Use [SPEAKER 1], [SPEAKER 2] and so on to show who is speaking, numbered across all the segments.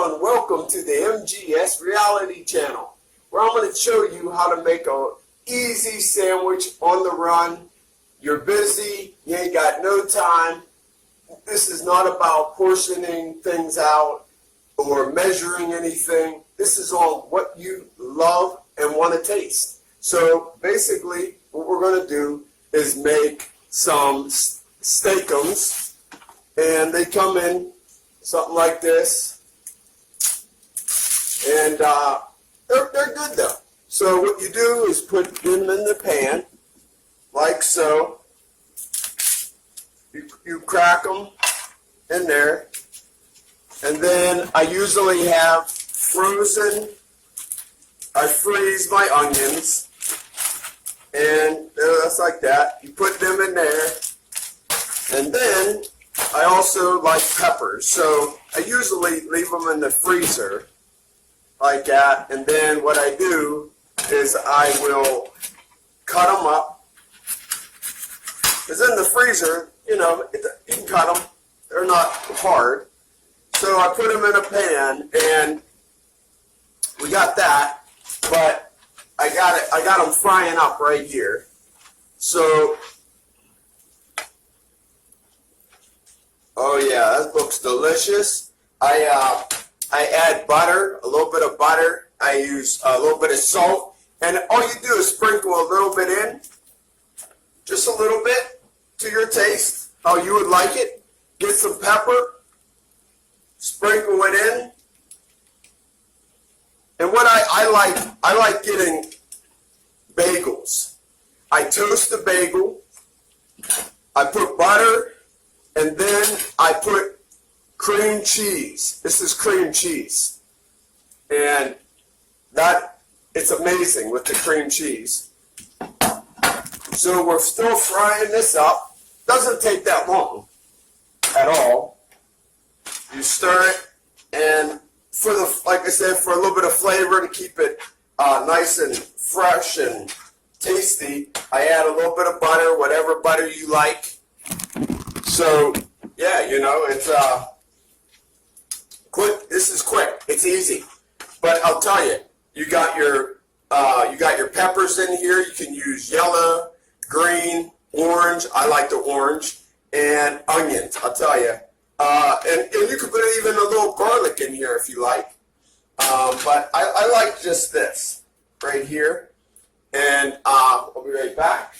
[SPEAKER 1] Hello and welcome to the MGS Reality Channel, where I'm going to show you how to make an easy sandwich on the run. You're busy, you ain't got no time. This is not about portioning things out or measuring anything. This is on what you love and want to taste. So basically what we're going to do is make some steak-ums, and they come in something like this. And they're good though. So what you do is put them in the pan, like so. You crack them in there. And then I usually have I freeze my onions. And that's like that. You put them in there. And then I also like peppers. So I usually leave them in the freezer like that, and then what I do is I will cut them up. Because in the freezer, you know, you can cut them. They're not hard. So I put them in a pan, and we got that, but I got them frying up right here. So, oh yeah, that looks delicious. I add butter, a little bit of butter. I use a little bit of salt. And all you do is sprinkle a little bit in. Just a little bit to your taste, how you would like it. Get some pepper. Sprinkle it in. And what I like getting bagels. I toast the bagel. I put butter. And then I put cream cheese. This is cream cheese. And it's amazing with the cream cheese. So we're still frying this up. Doesn't take that long at all. You stir it, and like I said, for a little bit of flavor to keep it nice and fresh and tasty, I add a little bit of butter, whatever butter you like. So yeah, you know, it's quick. This is quick. It's easy. But I'll tell you, you got your peppers in here. You can use yellow, green, orange. I like the orange, and onions. I'll tell you, and you can put even a little garlic in here if you like. But I like just this right here, and I'll be right back.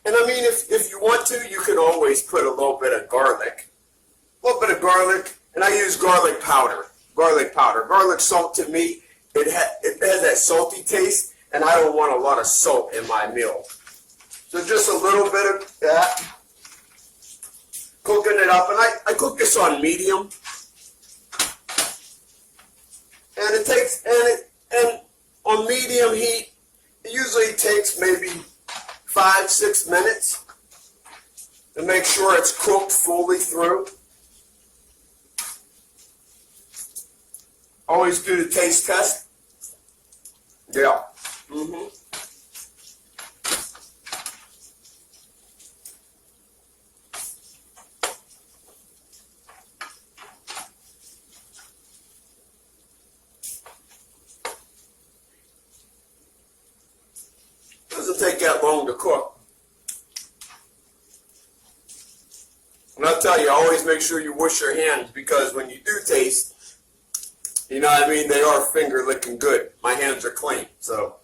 [SPEAKER 1] And I mean, if you want to, you can always put a little bit of garlic. A little bit of garlic, and I use garlic powder. Garlic salt, to me, it has that salty taste, and I don't want a lot of salt in my meal. So just a little bit of that. Cooking it up, and I cook this on medium. And it takes, and on medium heat, it usually takes maybe 5-6 minutes to make sure it's cooked fully through. Always do the taste test. Yeah. Doesn't take that long to cook. And I'll tell you, always make sure you wash your hands, because when you do taste, you know what I mean, they are finger licking good. My hands are clean, so.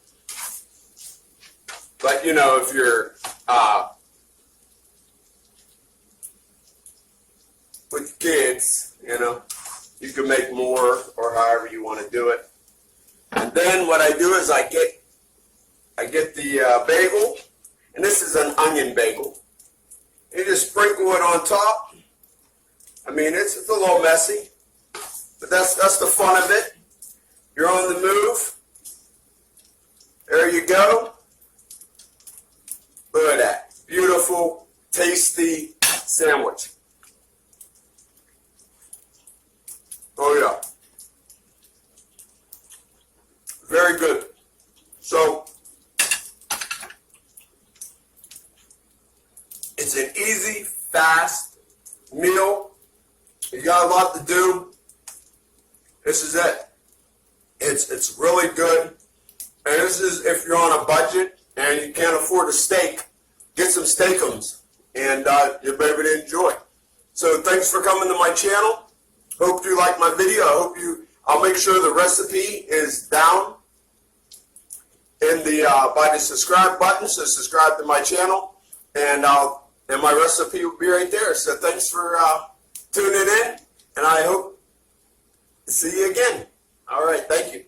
[SPEAKER 1] But you know, if you're with kids, you know, you can make more or however you want to do it. And then what I do is I get the bagel, and this is an onion bagel. You just sprinkle it on top. I mean, it's a little messy, but that's the fun of it. You're on the move. There you go. Look at that. Beautiful, tasty sandwich. Oh yeah. Very good. So, it's an easy, fast meal You got a lot to do. This is it. It's really good. And this is if you're on a budget and you can't afford a steak, get some steak-ums and you'll be able to enjoy. So thanks for coming to my channel. Hope you like my video. I'll make sure the recipe is down in the by the subscribe button. So subscribe to my channel, and my recipe will be right there. So thanks for tuning in, and I hope to see you again. All right, thank you.